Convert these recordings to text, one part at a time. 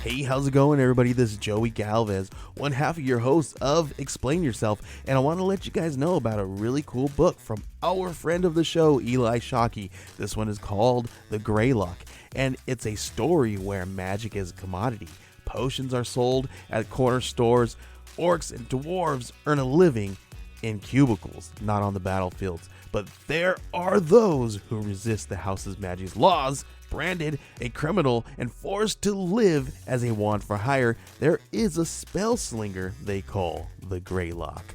Hey, how's it going, everybody? This is Joey Galvez, one half of your host of Explain Yourself, and I want to let you guys know about a really cool book from our friend of the show, Eli Shockey. This one is called The Greylock, and it's a story where magic is a commodity. Potions are sold at corner stores. Orcs and dwarves earn a living in cubicles, not on the battlefields. But there are those who resist the house's magic's laws. Branded a criminal and forced to live as a wand for hire, there is a spell slinger they call the Greylock.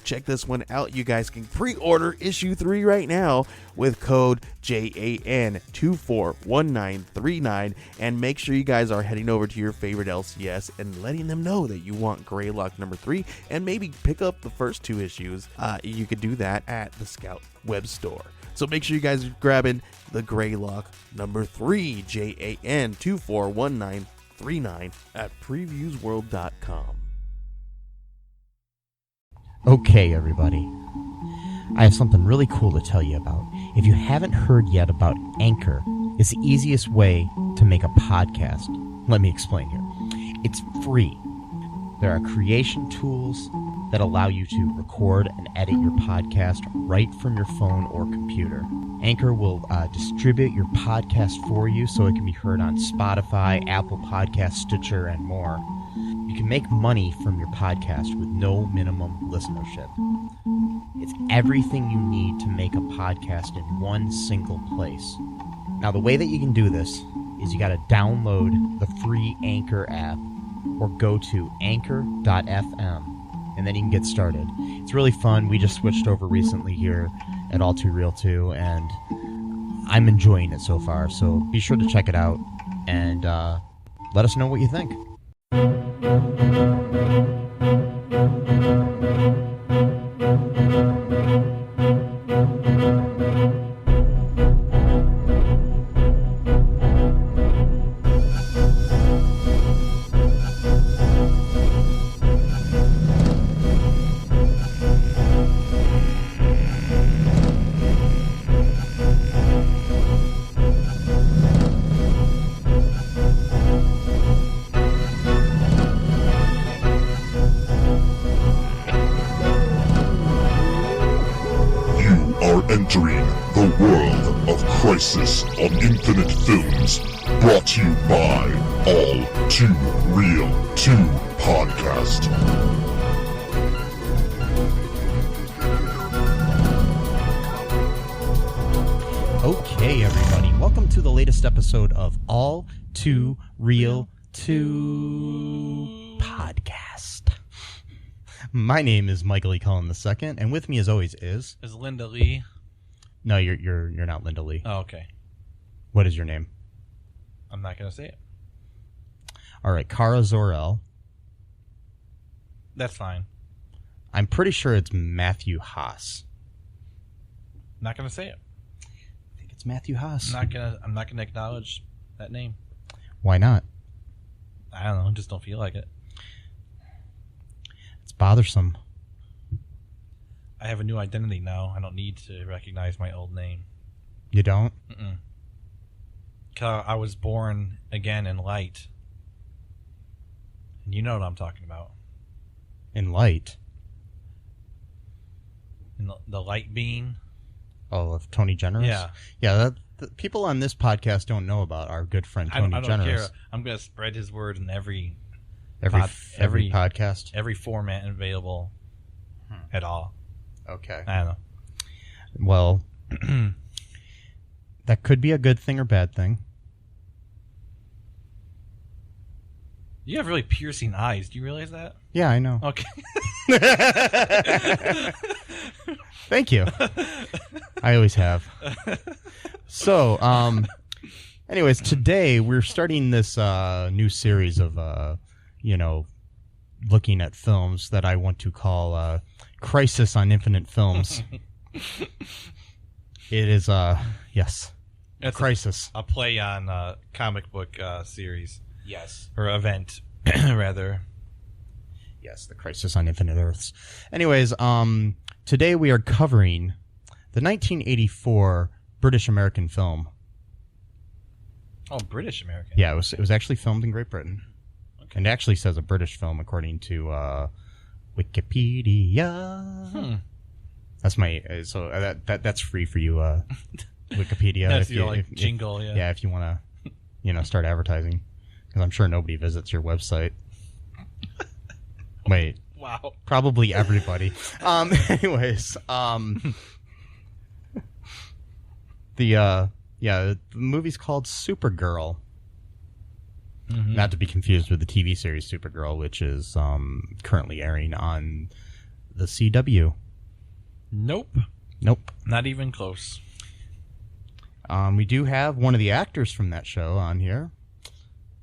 Check this one out. You guys can pre-order issue 3 right now with code JAN241939, and make sure you guys are heading over to your favorite LCS and letting them know that you want Greylock number 3, and maybe pick up the first 2 issues. You could do that at the Scout web store. So make sure you guys are grabbing the Greylock number 3, JAN241939 at previewsworld.com. Okay, everybody. I have something really cool to tell you about. If you haven't heard yet about Anchor, it's the easiest way to make a podcast. Let me explain here. It's free. There are creation tools that allow you to record and edit your podcast right from your phone or computer. Anchor will distribute your podcast for you so it can be heard on Spotify, Apple Podcasts, Stitcher, and more. You can make money from your podcast with no minimum listenership. It's everything you need to make a podcast in one single place. Now, the way that you can do this is you got to download the free Anchor app or go to anchor.fm. and then you can get started. It's really fun. We just switched over recently here at All Too Real 2, and I'm enjoying it so far. So be sure to check it out and let us know what you think. Entering the world of Crisis on Infinite Films, brought to you by All Too Real 2 Podcast. Okay, everybody, welcome to the latest episode of All Too Real 2 Podcast. My name is Michael E. Cullen II, and with me, as always, is Linda Lee. No, you're not Linda Lee. Oh, okay. What is your name? I'm not going to say it. All right, Kara Zor-El. That's fine. I'm pretty sure it's Matthew Haas. Not going to say it. I think it's Matthew Haas. I'm not gonna acknowledge that name. Why not? I don't know. Just don't feel like it. It's bothersome. I have a new identity now. I don't need to recognize my old name. You don't? Mm-mm. 'Cause I was born again in light. And you know what I'm talking about. In light? In the light being. Oh, of Tony Generous? Yeah. Yeah, the people on this podcast don't know about our good friend Tony I don't Generous. care. I'm going to spread his word in every podcast? Every format available at all. Okay. I don't know. Well, that could be a good thing or bad thing. You have really piercing eyes. Do you realize that? Yeah, I know. Okay. Thank you. I always have. So, anyways, today we're starting this new series of, looking at films that I want to call Crisis on Infinite Films. It is, yes, It's Crisis. A play on comic book series. Yes. Or event, rather. Yes, the Crisis on Infinite Earths. Anyways, today we are covering the 1984 British-American film. Oh, British-American. Yeah, it was actually filmed in Great Britain. And it actually says a British film according to Wikipedia. That's my that's free for you, Wikipedia. That's your jingle, yeah. Yeah, if you want to, start advertising, because I'm sure nobody visits your website. Wait. Wow. Probably everybody. Anyways, the movie's called Supergirl. Mm-hmm. Not to be confused with the TV series Supergirl, which is currently airing on the CW. Nope. Not even close. We do have one of the actors from that show on here.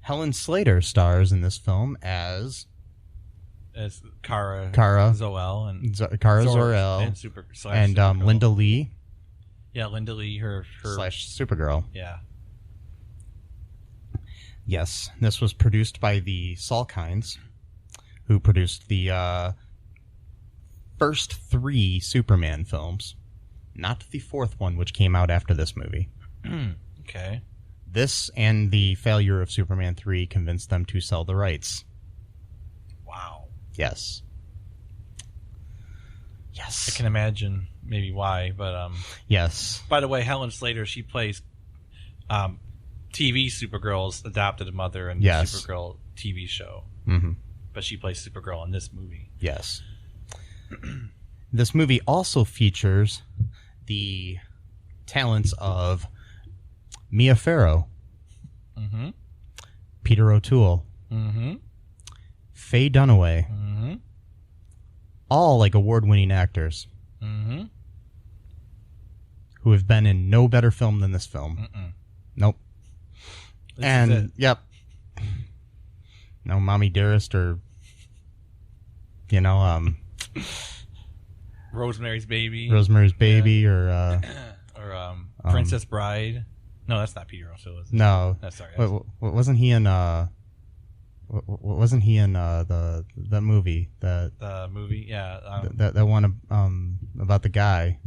Helen Slater stars in this film as Kara Zor-El and Kara Zor-El and Linda Lee. Yeah, Linda Lee, her / Supergirl. Yeah. Yes, this was produced by the Salkinds, who produced the first 3 Superman films, not the 4th one, which came out after this movie. Okay. This and the failure of Superman 3 convinced them to sell the rights. Wow. Yes. I can imagine maybe why, but yes. By the way, Helen Slater, she plays TV Supergirl's adopted mother in the Supergirl TV show. Mm-hmm. But she plays Supergirl in this movie. Yes. This movie also features the talents of Mia Farrow, Peter O'Toole, Faye Dunaway, all like award-winning actors who have been in no better film than this film. Nope. Yep. No Mommy Dearest or, Rosemary's Baby. Or Princess Bride. No, that's not Peter O'Toole, is it? No. That's sorry. Wasn't he in wasn't he in the movie that the movie? Yeah. That one about the guy.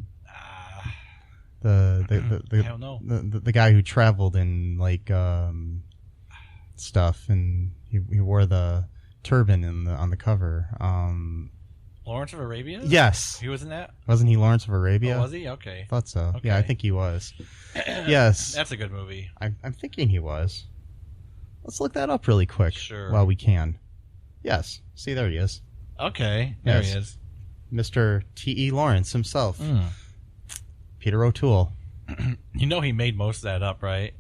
I don't know. The guy who traveled in like stuff, and he wore the turban on the cover. Lawrence of Arabia? Yes. He was in that? Wasn't he Lawrence of Arabia? Oh, was he? Okay. Thought so. Okay. Yeah, I think he was. Yes. That's a good movie. I'm thinking he was. Let's look that up really quick. Sure. While we can. Yes. See, there he is. Okay. There he is. Mr. T.E. Lawrence himself. Peter O'Toole. He made most of that up, right?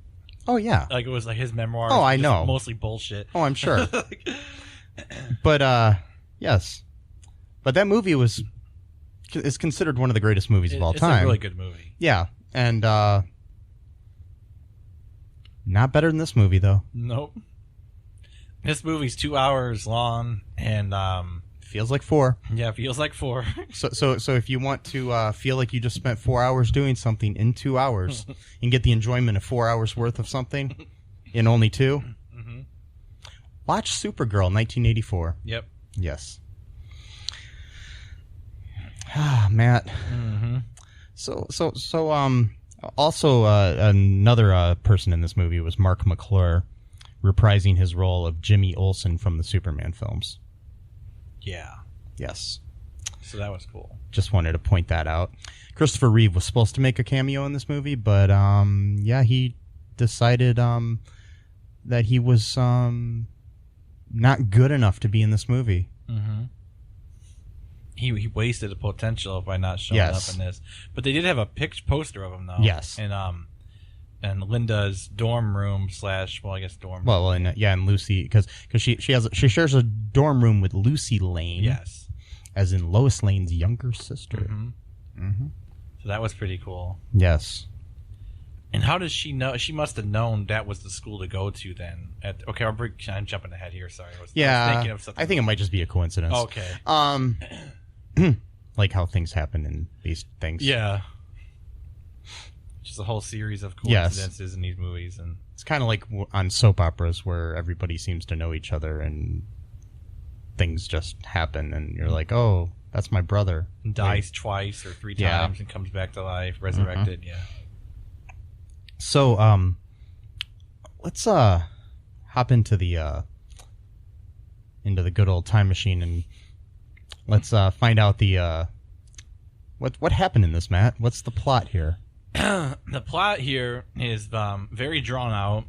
Oh, yeah. Like, it was like his memoirs. Oh, I know. Mostly bullshit. Oh, I'm sure. But, yes. But that movie is considered one of the greatest movies of all time. It's a really good movie. Yeah. And, not better than this movie, though. Nope. This movie's 2 hours long, and feels like 4. Yeah, feels like 4. So if you want to feel like you just spent 4 hours doing something in 2 hours and get the enjoyment of 4 hours worth of something in only 2, watch Supergirl, 1984. Yep. Yes. Matt. So also another person in this movie was Mark McClure, reprising his role of Jimmy Olsen from the Superman films. Yeah. Yes. So that was cool. Just wanted to point that out. Christopher Reeve was supposed to make a cameo in this movie, but he decided that he was not good enough to be in this movie. He wasted the potential by not showing up in this. But they did have a poster of him, though. Yes. And Linda's dorm room / dorm room. Well, and Lucy, because she shares a dorm room with Lucy Lane. Yes. As in Lois Lane's younger sister. So that was pretty cool. Yes. And how does she know? She must have known that was the school to go to then. I'm jumping ahead here. Sorry. I was thinking of something. I think it might just be a coincidence. Okay. Like how things happen in these things. Yeah. Just a whole series of coincidences in these movies, and it's kind of like on soap operas where everybody seems to know each other and things just happen, and you're like, "Oh, that's my brother." And dies twice or 3 times and comes back to life, resurrected. Yeah. So, let's hop into the into the good old time machine and let's find out the what happened in this, Matt. What's the plot here? The plot here is very drawn out.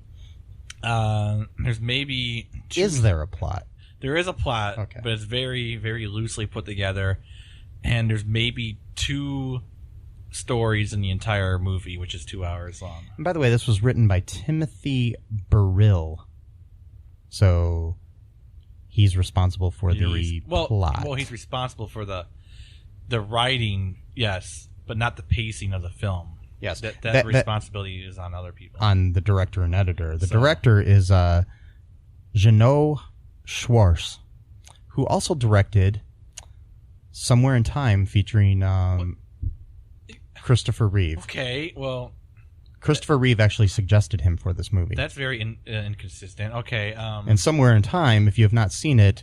There's maybe two... Is there a plot? There is a plot, okay, but it's very, very loosely put together. And there's maybe 2 stories in the entire movie, which is 2 hours long. And by the way, this was written by Timothy Burrill. So he's responsible for the plot. Well, he's responsible for the writing, yes, but not the pacing of the film. Yes. That responsibility is on other people. On the director and editor. The director is Jeannot Schwartz, who also directed Somewhere in Time featuring Christopher Reeve. Okay, well... Christopher Reeve actually suggested him for this movie. That's very inconsistent. Okay. And Somewhere in Time, if you have not seen it,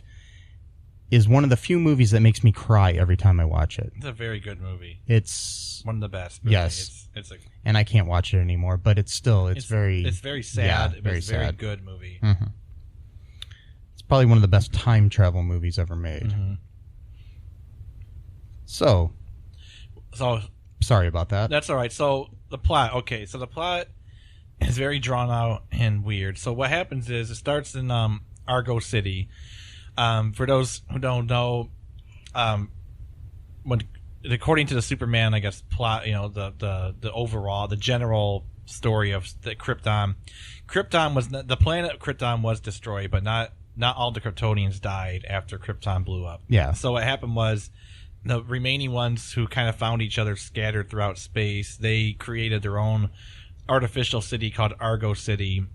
is one of the few movies that makes me cry every time I watch it. It's a very good movie. It's one of the best movies. Yes. It's and I can't watch it anymore, but it's very... It's very sad. Yeah, very sad. Very good movie. Mm-hmm. It's probably one of the best time travel movies ever made. Mm-hmm. So, sorry about that. That's all right. So the plot. Okay, so the plot is very drawn out and weird. So what happens is it starts in Argo City. For those who don't know, according to the Superman, I guess plot, the overall, the general story of the Krypton. The planet Krypton was destroyed, but not all the Kryptonians died after Krypton blew up. Yeah. So what happened was the remaining ones who kind of found each other scattered throughout space, they created their own artificial city called Argo City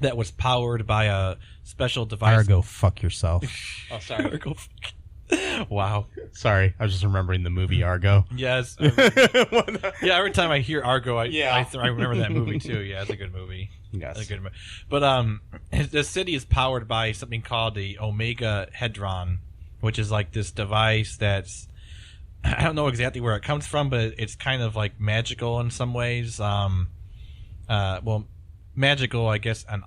that was powered by a special device. Argo, fuck yourself. Oh, sorry. Argo. Wow. Sorry, I was just remembering the movie Argo. Yes. Yeah, every time I hear Argo, I remember that movie too. Yeah, it's a good movie. Yes. It's a good movie. But the city is powered by something called the Omegahedron, which is like this device that's, I don't know exactly where it comes from, but it's kind of like magical in some ways. Magical, I guess, on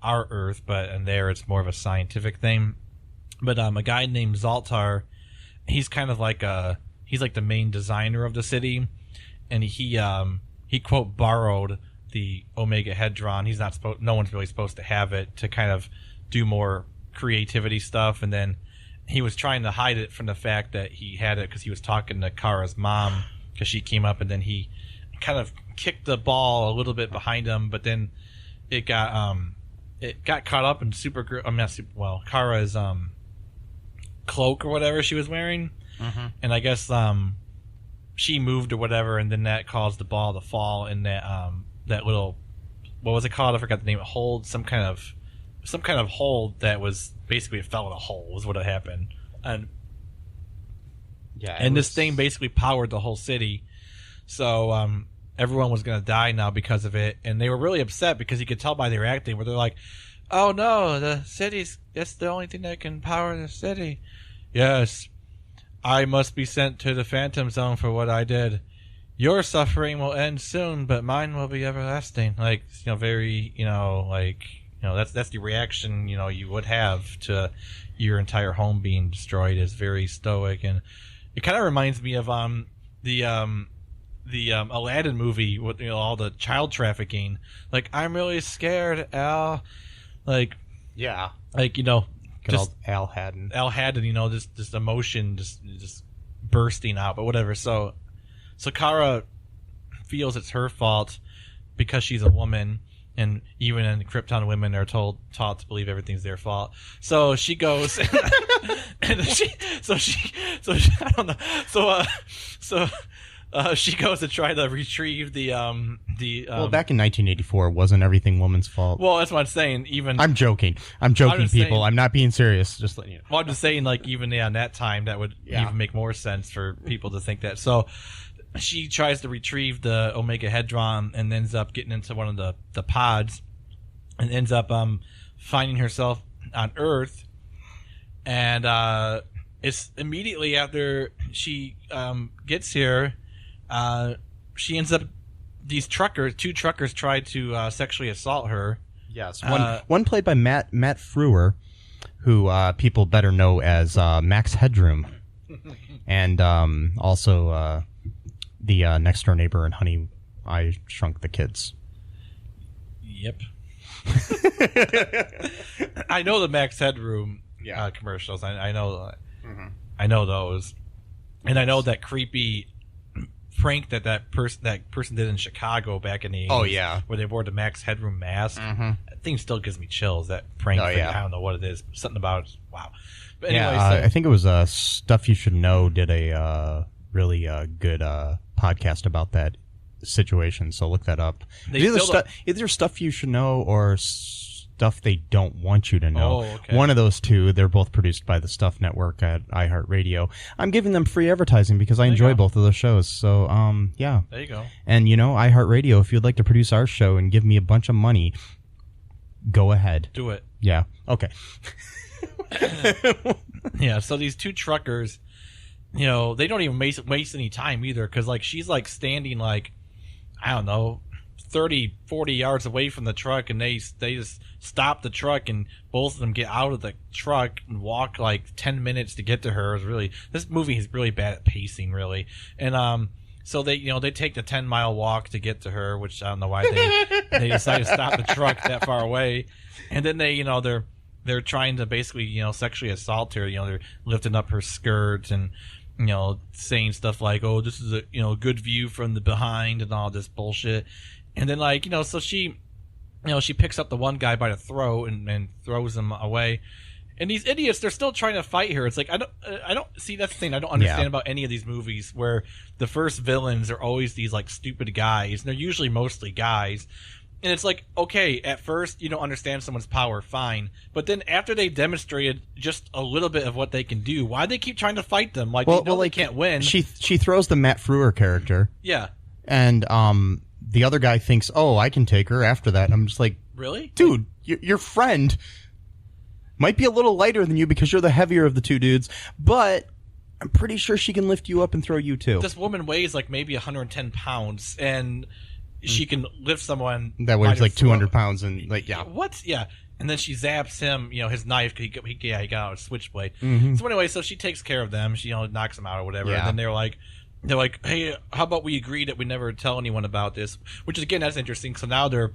our Earth, but in there it's more of a scientific thing. But a guy named Zoltar, he's kind of like he's like the main designer of the city, and he quote borrowed the Omegahedron. He's not supposed, no one's really supposed to have it, to kind of do more creativity stuff, and then he was trying to hide it from the fact that he had it because he was talking to Kara's mom, because she came up, and then he kind of kicked the ball a little bit behind him, but then it got caught up in Supergirl. Kara's cloak or whatever she was wearing, and I guess she moved or whatever, and then that caused the ball to fall in that little, what was it called? I forgot the name. Some kind of hold that was basically, it fell in a hole was what had happened, and this thing basically powered the whole city. So everyone was going to die now because of it, and they were really upset because you could tell by their acting where they're like, oh no, that's the only thing that can power the city. Yes, I must be sent to the Phantom Zone for what I did. Your suffering will end soon, but mine will be everlasting. Like, very, that's the reaction, you would have to your entire home being destroyed, is very stoic. And it kind of reminds me of the Aladdin movie with all the child trafficking. Like, I'm really scared, Al. Like, yeah, like good old Al Haddon. This emotion just bursting out, but whatever. So Kara feels it's her fault because she's a woman, and even in Krypton, women are taught to believe everything's their fault. So she goes, and she I don't know. She goes to try to retrieve the back in 1984, wasn't everything woman's fault? Well, that's what I'm saying. I'm joking, people. Saying, I'm not being serious. Just letting you know. Well, I'm just saying, like, even in that time, that would even make more sense for people to think that. So she tries to retrieve the Omegahedron and ends up getting into one of the pods, and ends up finding herself on Earth, and it's immediately after she gets here. She ends up, two truckers try to sexually assault her. Yes, one played by Matt Frewer, who people better know as Max Headroom, and also the next door neighbor in Honey, I Shrunk the Kids. Yep. I know the Max Headroom commercials. I know. I know those, and I know that creepy prank that person did in Chicago back in the 80s. Oh yeah, where they wore the Max Headroom mask. That thing still gives me chills. That prank. Oh, thing, yeah. I don't know what it is. Something about it. Wow. But anyway, I think it was Stuff You Should Know did a really good podcast about that situation. So look that up. Either Stuff You Should Know or Stuff They Don't Want You to Know. Oh, okay. One of those two. They're both produced by the Stuff Network at iHeartRadio. I'm giving them free advertising because I enjoy both of those shows. So, yeah. There you go. And, iHeartRadio, if you'd like to produce our show and give me a bunch of money, go ahead. Do it. Yeah. Okay. Yeah, so these two truckers, they don't even waste any time either, because, she's, standing, I don't know, 30, 40 yards away from the truck, and they just stop the truck, and both of them get out of the truck and walk 10 minutes to get to her. This movie is really bad at pacing, really. And so they take the 10-mile walk to get to her, which I don't know why they decide to stop the truck that far away. And then they're trying to basically sexually assault her. They're lifting up her skirt and saying stuff like, "Oh, this is a good view from the behind," and all this bullshit. And then so she picks up the one guy by the throat and throws him away. And these idiots, they're still trying to fight her. It's I don't see, that's the thing I don't understand about any of these movies, where the first villains are always these stupid guys, and they're usually mostly guys. And it's okay, at first you don't understand someone's power, fine, but then after they demonstrated just a little bit of what they can do, why do they keep trying to fight them? They can't win. She throws the Matt Frewer character. Yeah. And the other guy thinks, "Oh, I can take her." After that, I'm just like, really, dude, your friend might be a little lighter than you because you're the heavier of the two dudes, but I'm pretty sure she can lift you up and throw you too. This woman weighs maybe 110 pounds, and she can lift someone that weighs 200 pounds, and yeah. What? Yeah. And then she zaps him, his knife, because he got out a switchblade. Mm-hmm. So anyway, so she takes care of them. She knocks them out or whatever. Yeah. And then they're like, "Hey, how about we agree that we never tell anyone about this?" Which is, again, that's interesting. So now they're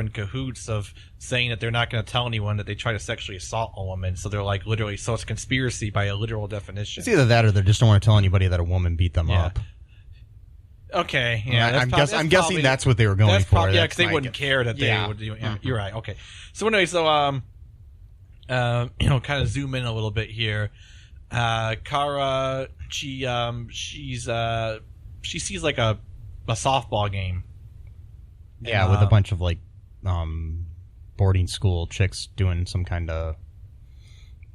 in cahoots of saying that they're not going to tell anyone that they try to sexually assault a woman. So they're literally, so it's conspiracy by a literal definition. It's either that or they just don't want to tell anybody that a woman beat them up. Okay, yeah. I'm guessing that's what they were going for. Yeah, because they wouldn't care that they would do. Yeah, you're right. Okay. So anyway, kind of zoom in a little bit here. Kara, she sees a softball game. Yeah, with a bunch of boarding school chicks doing some kind of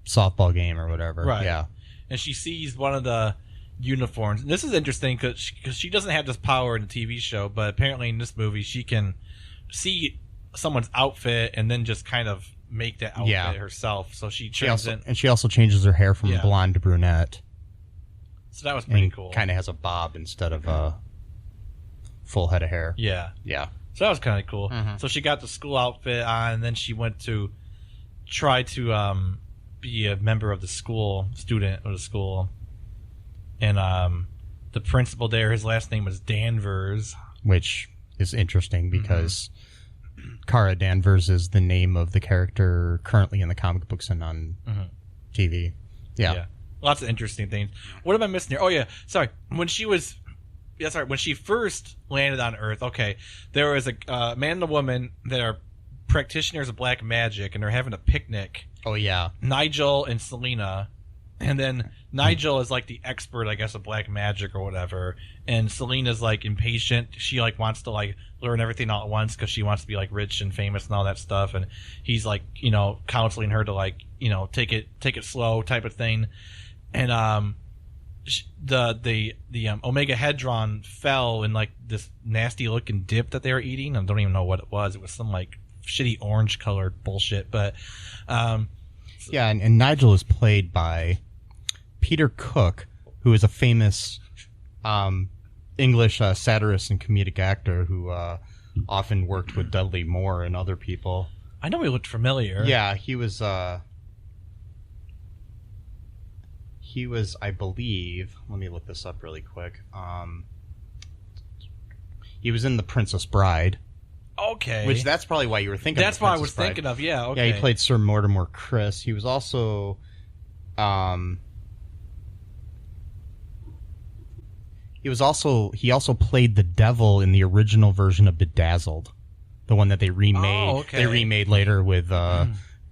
softball game or whatever. Right. Yeah. And she sees one of the uniforms. And this is interesting because she doesn't have this power in the TV show, but apparently in this movie she can see someone's outfit and then just kind of make that outfit herself. So she also changes her hair from blonde to brunette. So that was pretty cool. Kind of has a bob instead of a full head of hair. Yeah. Yeah. So that was kind of cool. Mm-hmm. So she got the school outfit on, and then she went to try to be a member of the school, student of the school. And the principal there, his last name was Danvers. Which is interesting because Kara Danvers is the name of the character currently in the comic books and on TV. Yeah. Lots of interesting things. What am I missing here? Oh, yeah. Sorry. When she first landed on Earth, there was a man and a woman that are practitioners of black magic, and they're having a picnic. Oh, yeah. Nigel and Selena. And then Nigel is the expert, I guess, of black magic or whatever. And Selena's impatient. She wants to learn everything all at once because she wants to be rich and famous and all that stuff. And he's counseling her to take it slow type of thing. And the Omegahedron fell in this nasty looking dip that they were eating. I don't even know what it was. It was some shitty orange colored bullshit. But yeah, and Nigel is played by Peter Cook, who is a famous English satirist and comedic actor who often worked with Dudley Moore and other people. I know he looked familiar. Yeah, he was He was, I believe. Let me look this up really quick. He was in The Princess Bride. Okay. Which that's probably why you were thinking. That's of what I was thinking of. Yeah. Okay. Yeah, he played Sir Mortimer Chris. He was also, he also played the devil in the original version of Bedazzled, the one that they remade. Oh, okay. They remade later with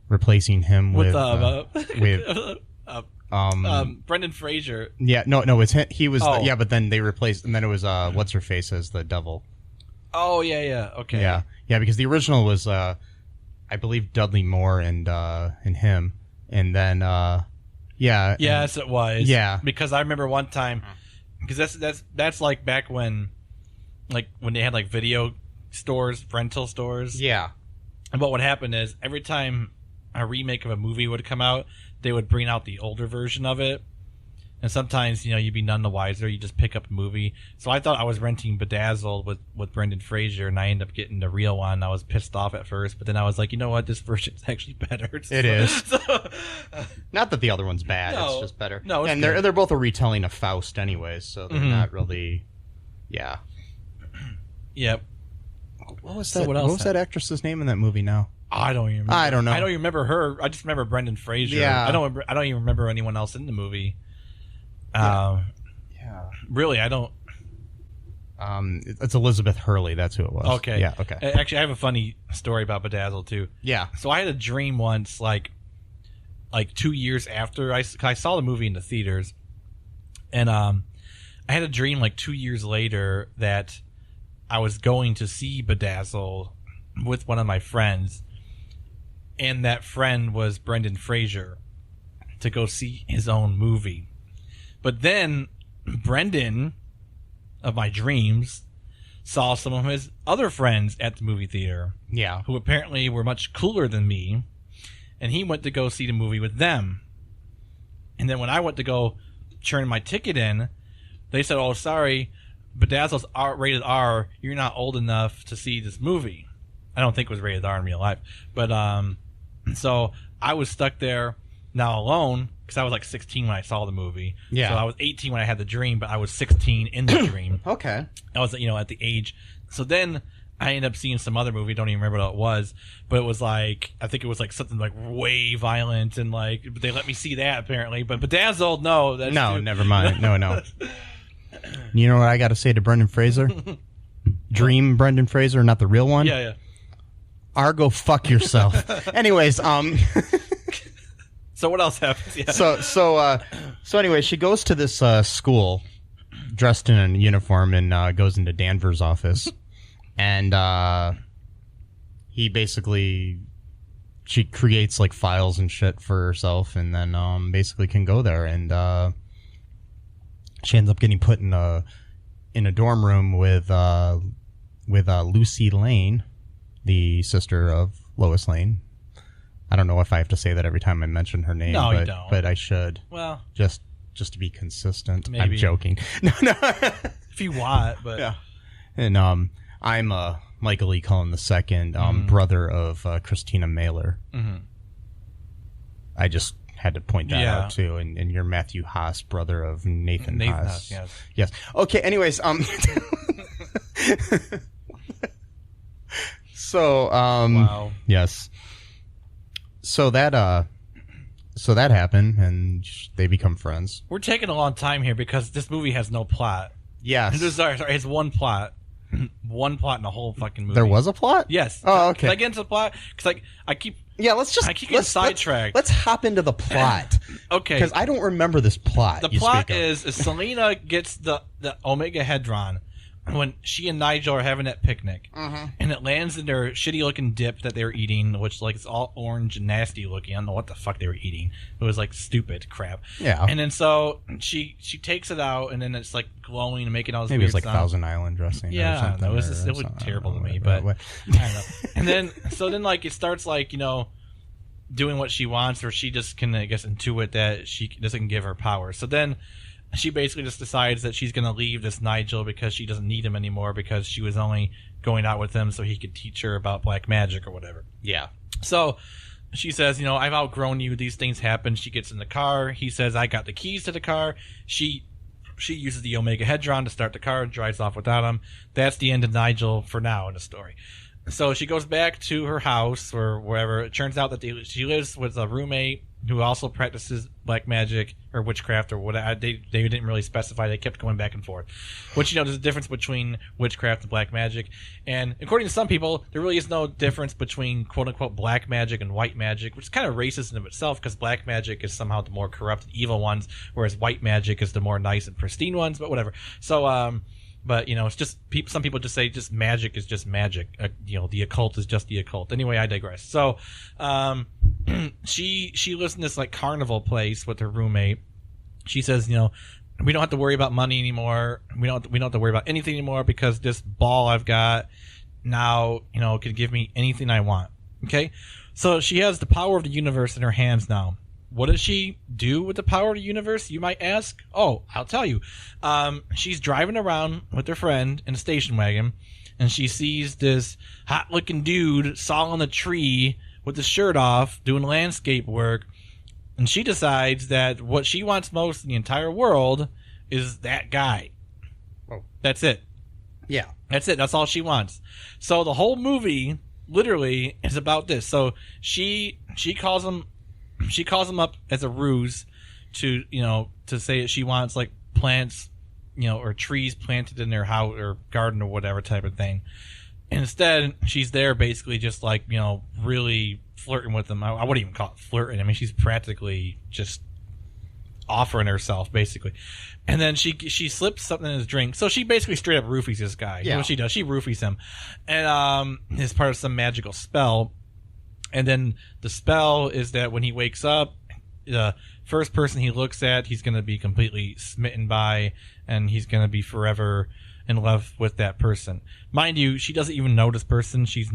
replacing him with Brendan Fraser. Yeah, no, it's he was. Oh. But then they replaced, and then it was what's her face as the devil. Oh yeah, okay. Yeah, because the original was I believe Dudley Moore and him, and then yes, it was. Yeah, because I remember one time, because that's like back when they had like video stores, rental stores. Yeah, and what would happen is every time a remake of a movie would come out, they would bring out the older version of it. And sometimes, you'd be none the wiser. You just pick up a movie. So I thought I was renting Bedazzled with Brendan Fraser, and I ended up getting the real one. I was pissed off at first, but then I was like, you know what? This version's actually better. It is. Not that the other one's bad. No, it's just better. No, it's and good. they're both a retelling of Faust anyways, so they're not really... Yeah. Yep. What was So that? what What else was that actress's name in that movie now? I don't even remember. I don't know. I don't even remember her. I just remember Brendan Fraser. Yeah. I don't even remember anyone else in the movie. Yeah. Really, I don't. It's Elizabeth Hurley. That's who it was. Okay. Yeah. Okay. Actually, I have a funny story about Bedazzled too. Yeah. So I had a dream once, like 2 years after I saw the movie in the theaters, and I had a dream like 2 years later that I was going to see Bedazzled with one of my friends, and that friend was Brendan Fraser, to go see his own movie. But then Brendan, of my dreams, saw some of his other friends at the movie theater. Yeah. Who apparently were much cooler than me, and he went to go see the movie with them. And then when I went to go turn my ticket in, they said, "Oh, sorry, Bedazzled's rated R. You're not old enough to see this movie." I don't think it was rated R in real life. But so I was stuck there now alone, because I was like 16 when I saw the movie. Yeah. So I was 18 when I had the dream, but I was 16 in the dream. Okay. I was, at the age. So then I ended up seeing some other movie. Don't even remember what it was, but it was like, I think it was like something like way violent, and like, but they let me see that apparently. But Bedazzled, no. Never mind. No. You know what I got to say to Brendan Fraser? Dream Brendan Fraser, not the real one. Yeah. Go fuck yourself. Anyways, So what else happens? Yeah. So anyway, she goes to this school dressed in a uniform and goes into Danvers' office, and she creates like files and shit for herself, and then basically can go there, and she ends up getting put in a dorm room with Lucy Lane, the sister of Lois Lane. I don't know if I have to say that every time I mention her name. No, but, you don't. But I should. Well, just to be consistent. Maybe. I'm joking. No. if you want, but yeah. And I'm Michael E. Cullen II, brother of Christina Mailer. Mm-hmm. I just had to point that out too. And you're Matthew Haas, brother of Nathan Haas. Yes. Okay. Anyways, So wow. Yes. So that happened, and they become friends. We're taking a long time here because this movie has no plot. Yes. Sorry, it's one plot. One plot in the whole fucking movie. There was a plot? Yes. Oh, okay. Can I get into the plot? Because I keep... Yeah, let's getting sidetracked. Let's hop into the plot. Okay. Because I don't remember this plot. The plot is Selena gets the Omegahedron when she and Nigel are having that picnic, and it lands in their shitty-looking dip that they were eating, which like it's all orange and nasty-looking. I don't know what the fuck they were eating. It was like stupid crap. Yeah. And then so she takes it out, and then it's like glowing and making all this maybe weird it was like sound. Thousand Island dressing. Yeah, or something, it was terrible to me, but I don't know. And then like it starts like doing what she wants, or she just can, I guess, intuit that she doesn't give her power. So then she basically just decides that she's going to leave this Nigel because she doesn't need him anymore, because she was only going out with him so he could teach her about black magic or whatever. Yeah. So she says, I've outgrown you. These things happen. She gets in the car. He says, I got the keys to the car. She uses the Omegahedron to start the car and drives off without him. That's the end of Nigel for now in the story. So she goes back to her house or wherever. It turns out that she lives with a roommate who also practices black magic or witchcraft or whatever. They didn't really specify. They kept going back and forth. Which, there's a difference between witchcraft and black magic. And according to some people, there really is no difference between quote-unquote black magic and white magic, which is kind of racist in of itself because black magic is somehow the more corrupt and evil ones, whereas white magic is the more nice and pristine ones, but whatever. So, but, it's just some people just say just magic is just magic. The occult is just the occult. Anyway, I digress. So, she lives in this like carnival place with her roommate. She says, we don't have to worry about money anymore. We don't have to worry about anything anymore because this ball I've got now, can give me anything I want. Okay. So she has the power of the universe in her hands now. What does she do with the power of the universe, you might ask? Oh, I'll tell you. She's driving around with her friend in a station wagon, and she sees this hot-looking dude sawing a tree with his shirt off, doing landscape work, and she decides that what she wants most in the entire world is that guy. Oh. That's it. Yeah. That's it. That's all she wants. So the whole movie, literally, is about this. So she calls him... She calls him up as a ruse to say that she wants like plants, or trees planted in their house or garden or whatever type of thing. And instead, she's there basically just like, really flirting with him. I wouldn't even call it flirting. I mean, she's practically just offering herself basically. And then she slips something in his drink. So she basically straight up roofies this guy. Yeah. What she does, she roofies him. And as part of some magical spell. And then the spell is that when he wakes up, the first person he looks at, he's going to be completely smitten by, and he's going to be forever in love with that person. Mind you, she doesn't even know this person. She's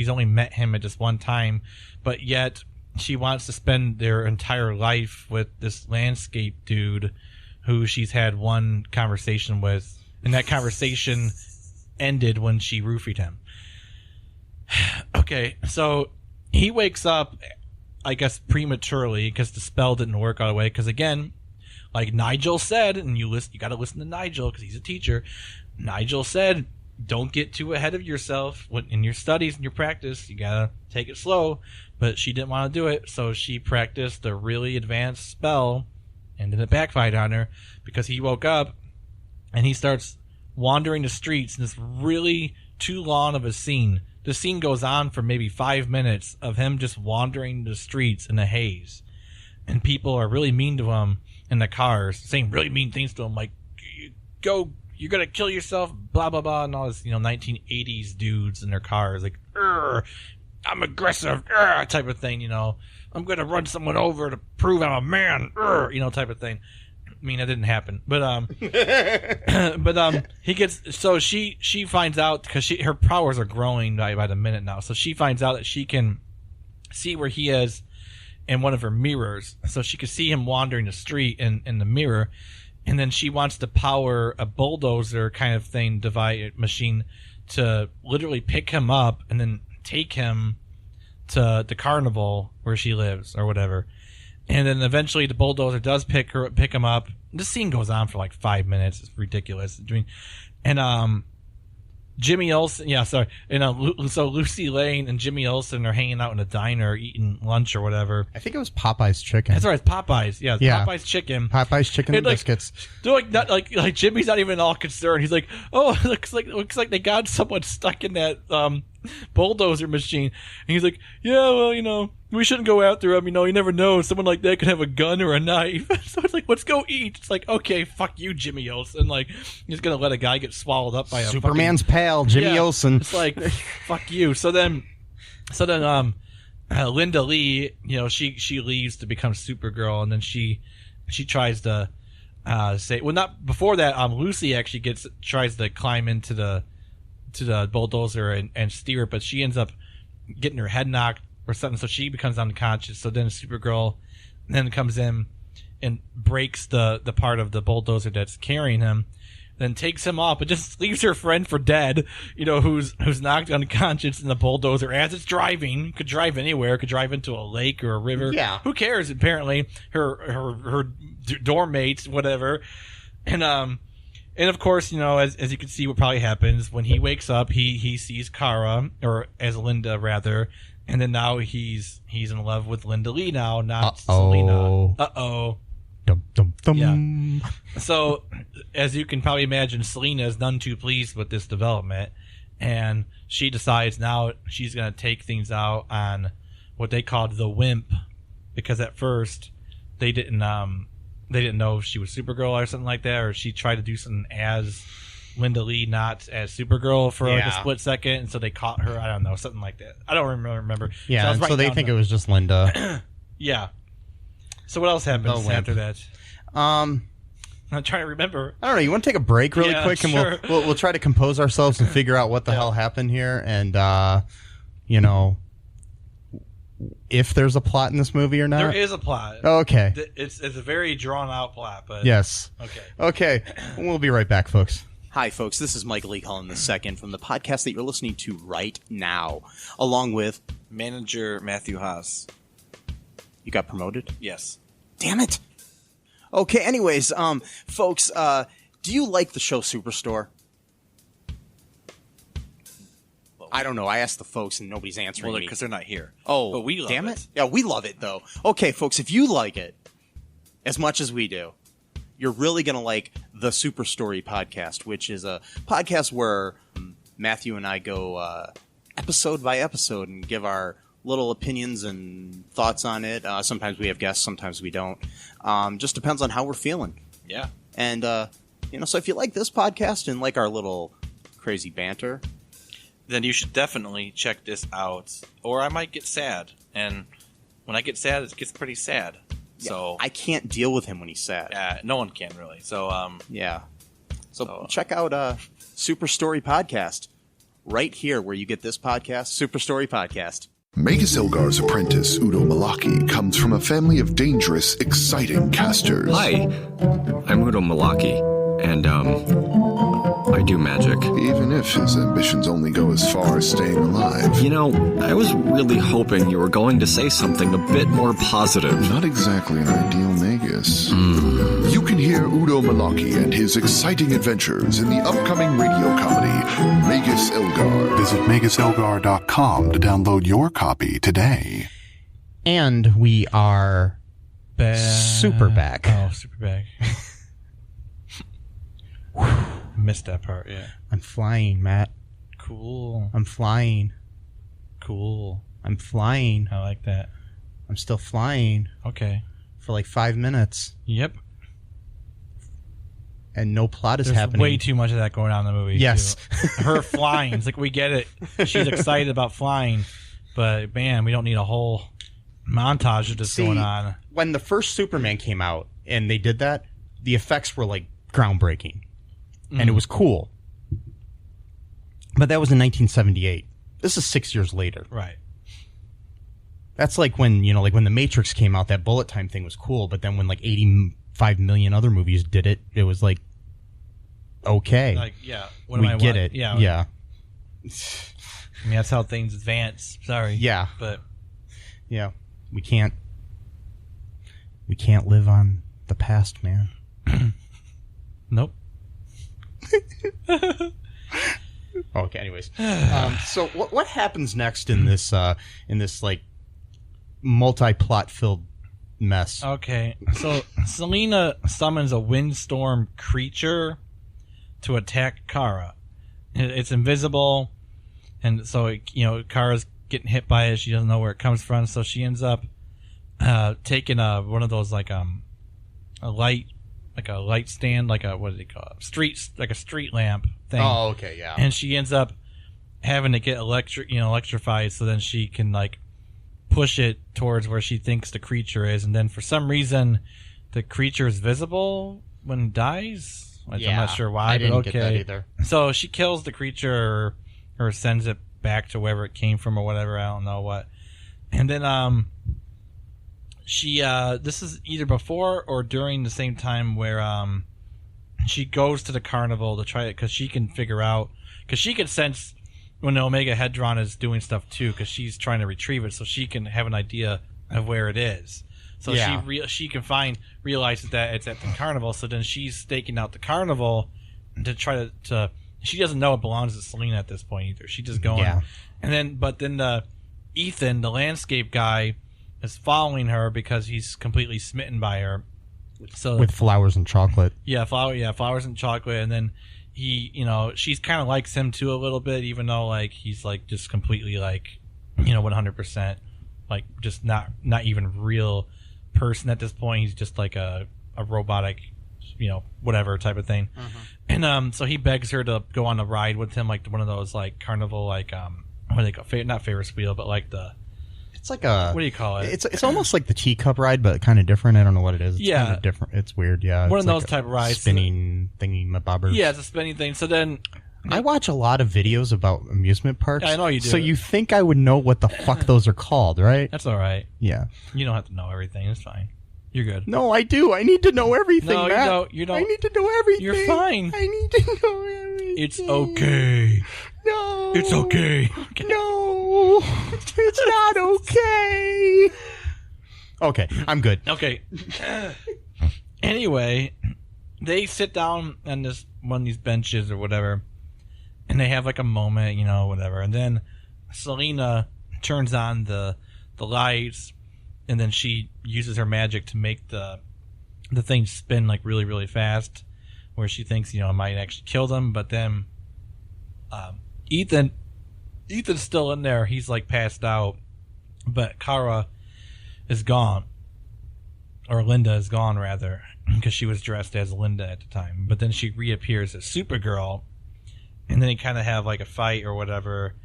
only met him at just one time, but yet she wants to spend their entire life with this landscape dude who she's had one conversation with, and that conversation ended when she roofied him. Okay, so he wakes up, I guess, prematurely because the spell didn't work all the way. Because again, like Nigel said, and you got to listen to Nigel because he's a teacher. Nigel said, "Don't get too ahead of yourself in your studies and your practice. You gotta take it slow." But she didn't want to do it, so she practiced a really advanced spell, and then it backfired on her because he woke up and he starts wandering the streets in this really too long of a scene. The scene goes on for maybe 5 minutes of him just wandering the streets in the haze. And people are really mean to him in the cars, saying really mean things to him, like, "Go, you're going to kill yourself," blah, blah, blah, and all this, 1980s dudes in their cars, like, "I'm aggressive," type of thing, "I'm going to run someone over to prove I'm a man," type of thing. I mean, that didn't happen, but he gets, so she finds out because her powers are growing by the minute now. So she finds out that she can see where he is in one of her mirrors, so she can see him wandering the street in the mirror, and then she wants to power a bulldozer kind of thing, machine, to literally pick him up and then take him to the carnival where she lives or whatever. And then eventually the bulldozer does pick him up. This scene goes on for like 5 minutes. It's ridiculous. I mean, and Jimmy Olsen, so Lucy Lane and Jimmy Olsen are hanging out in a diner eating lunch or whatever. I think it was Popeye's chicken. That's right, it's Popeyes. Yeah, Yeah. Popeyes chicken. Popeye's chicken and like, biscuits. They're like Jimmy's not even all concerned. He's like, "Oh, it looks like they got someone stuck in that bulldozer machine." And he's like, "Yeah, well, we shouldn't go after him. You never know. Someone like that could have a gun or a knife." So it's like, let's go eat. It's like, okay, fuck you, Jimmy Olsen. Like, he's gonna let a guy get swallowed up by a Superman's pal, Jimmy Olsen. It's like, fuck you. So then, Linda Lee, she leaves to become Supergirl, and then she tries to say, well, not before that. Lucy actually tries to climb into the bulldozer and steer it, but she ends up getting her head knocked or something, so she becomes unconscious. So then Supergirl then comes in and breaks the part of the bulldozer that's carrying him. then takes him off, but just leaves her friend for dead, who's knocked unconscious in the bulldozer as it's driving. Could drive anywhere, could drive into a lake or a river. Yeah. Who cares? Apparently, her dorm mates, whatever. And of course, as you can see what probably happens, when he wakes up, he sees Kara, or as Linda, rather, and then now he's in love with Linda Lee now, not Selena. Uh-oh. Dum, dum, dum. Yeah. So, as you can probably imagine, Selena is none too pleased with this development, and she decides now she's going to take things out on what they called the Wimp, because at first they didn't know if she was Supergirl or something like that, or she tried to do something as Linda Lee, not as Supergirl for like a split second, and so they caught her. I don't know, something like that. I don't remember. Yeah, so they think it was just Linda. Yeah. So what else happens after that? I'm trying to remember. I don't know. You want to take a break really quick, and sure. we'll try to compose ourselves and figure out what the hell happened here, and if there's a plot in this movie or not. There is a plot. Okay. It's a very drawn out plot, but yes. Okay. We'll be right back, folks. Hi, folks. This is Michael E. Cullen II from the podcast that you're listening to right now, along with manager Matthew Haas. You got promoted? Yes. Damn it. Okay, anyways, folks, do you like the show Superstore? I don't know. I asked the folks and nobody's answering me. Because they're not here. Oh, but we love damn it. Yeah, we love it, though. Okay, folks, if you like it as much as we do, you're really going to like the Super Story podcast, which is a podcast where Matthew and I go episode by episode and give our little opinions and thoughts on it. Sometimes we have guests, sometimes we don't. Just depends on how we're feeling. Yeah. And, so if you like this podcast and like our little crazy banter, then you should definitely check this out. Or I might get sad. And when I get sad, it gets pretty sad. yeah, So I can't deal with him when he's sad. no one can really. So Yeah. So check out Super Story Podcast right here where you get this podcast, Super Story Podcast. Magus Elgar's apprentice, Udo Malaki, comes from a family of dangerous, exciting casters. Hi, I'm Udo Malaki, and I do magic. Even if his ambitions only go as far as staying alive. You know, I was really hoping you were going to say something a bit more positive. Not exactly an ideal Magus. You can hear Udo Malaki and his exciting adventures in the upcoming radio comedy, Magus Elgar. Visit MagusElgar.com to download your copy today. And we are super back. Oh, super back. Missed that part, yeah. I'm flying, Matt. Cool. I'm flying. Cool. I'm flying. I like that. I'm still flying Okay. for like 5 minutes, Yep. and no plot is There's happening. way too much of that going on in the movie. Yes. too. Her flying. It's like, we get it. She's excited about flying. But, man, we don't need a whole montage of this See, going on. when the first Superman came out and they did that, the effects were like groundbreaking. And it was cool. But that was in 1978. This is 6 years later. Right. That's like when, when The Matrix came out, that bullet time thing was cool. But then when like 85 million other movies did it, it was like, okay. Like, yeah. What we am I get wa- it. Yeah. Yeah. I mean, that's how things advance. Sorry. Yeah. But Yeah. We can't live on the past, man. nope. Okay, anyways. So what happens next in this like multi-plot filled mess? Okay. So Selena summons a windstorm creature to attack Kara. It's invisible, and so Kara's getting hit by it. She doesn't know where it comes from, so she ends up taking one of those like a light stand, like a, what do they call it? Like a street lamp thing. Oh, okay, yeah. And she ends up having to get electrified, so then she can like push it towards where she thinks the creature is, and then for some reason the creature is visible when it dies. I'm not sure why. I didn't but okay. get that either. So she kills the creature or sends it back to wherever it came from or whatever. I don't know what. And then she this is either before or during the same time where she goes to the carnival to try it because she can figure out, because she can sense when the Omegahedron is doing stuff too, because she's trying to retrieve it, so she can have an idea of where it is. So she can realizes that it's at the carnival. So then she's staking out the carnival to try to. She doesn't know it belongs to Selena at this point either. She's just going, and then Ethan, the landscape guy, is following her because he's completely smitten by her. So with flowers and chocolate. Flowers and chocolate, and then she's kind of likes him too a little bit, even though like he's like just completely like 100% like just not even real person at this point. He's just like a robotic, whatever type of thing. And so he begs her to go on a ride with him, like one of those like carnival, like what do they call, not Ferris wheel, but like it's like a, what do you call it? It's almost like the teacup ride, but kind of different. I don't know what it is. It's kind of different. It's weird. Yeah, one of those type of rides, spinning thingy mabobbers. Yeah, it's a spinning thing. So then I watch a lot of videos about amusement parks. Yeah, I know you do. So you think I would know what the fuck those are called, right? That's all right. Yeah. You don't have to know everything. It's fine. You're good. No, I do. I need to know everything, no, Matt. You don't. I need to know everything. You're fine. I need to know everything. It's okay. No. It's okay. No. It's not okay. Okay, I'm good. Okay. Anyway, they sit down on one of these benches or whatever, and they have like a moment, whatever. And then Selena turns on the lights, and then she uses her magic to make the thing spin like really, really fast, where she thinks it might actually kill them. But then Ethan's still in there. He's like passed out, but Kara is gone, or Linda is gone rather, because she was dressed as Linda at the time. But then she reappears as Supergirl, and then they kind of have like a fight or whatever.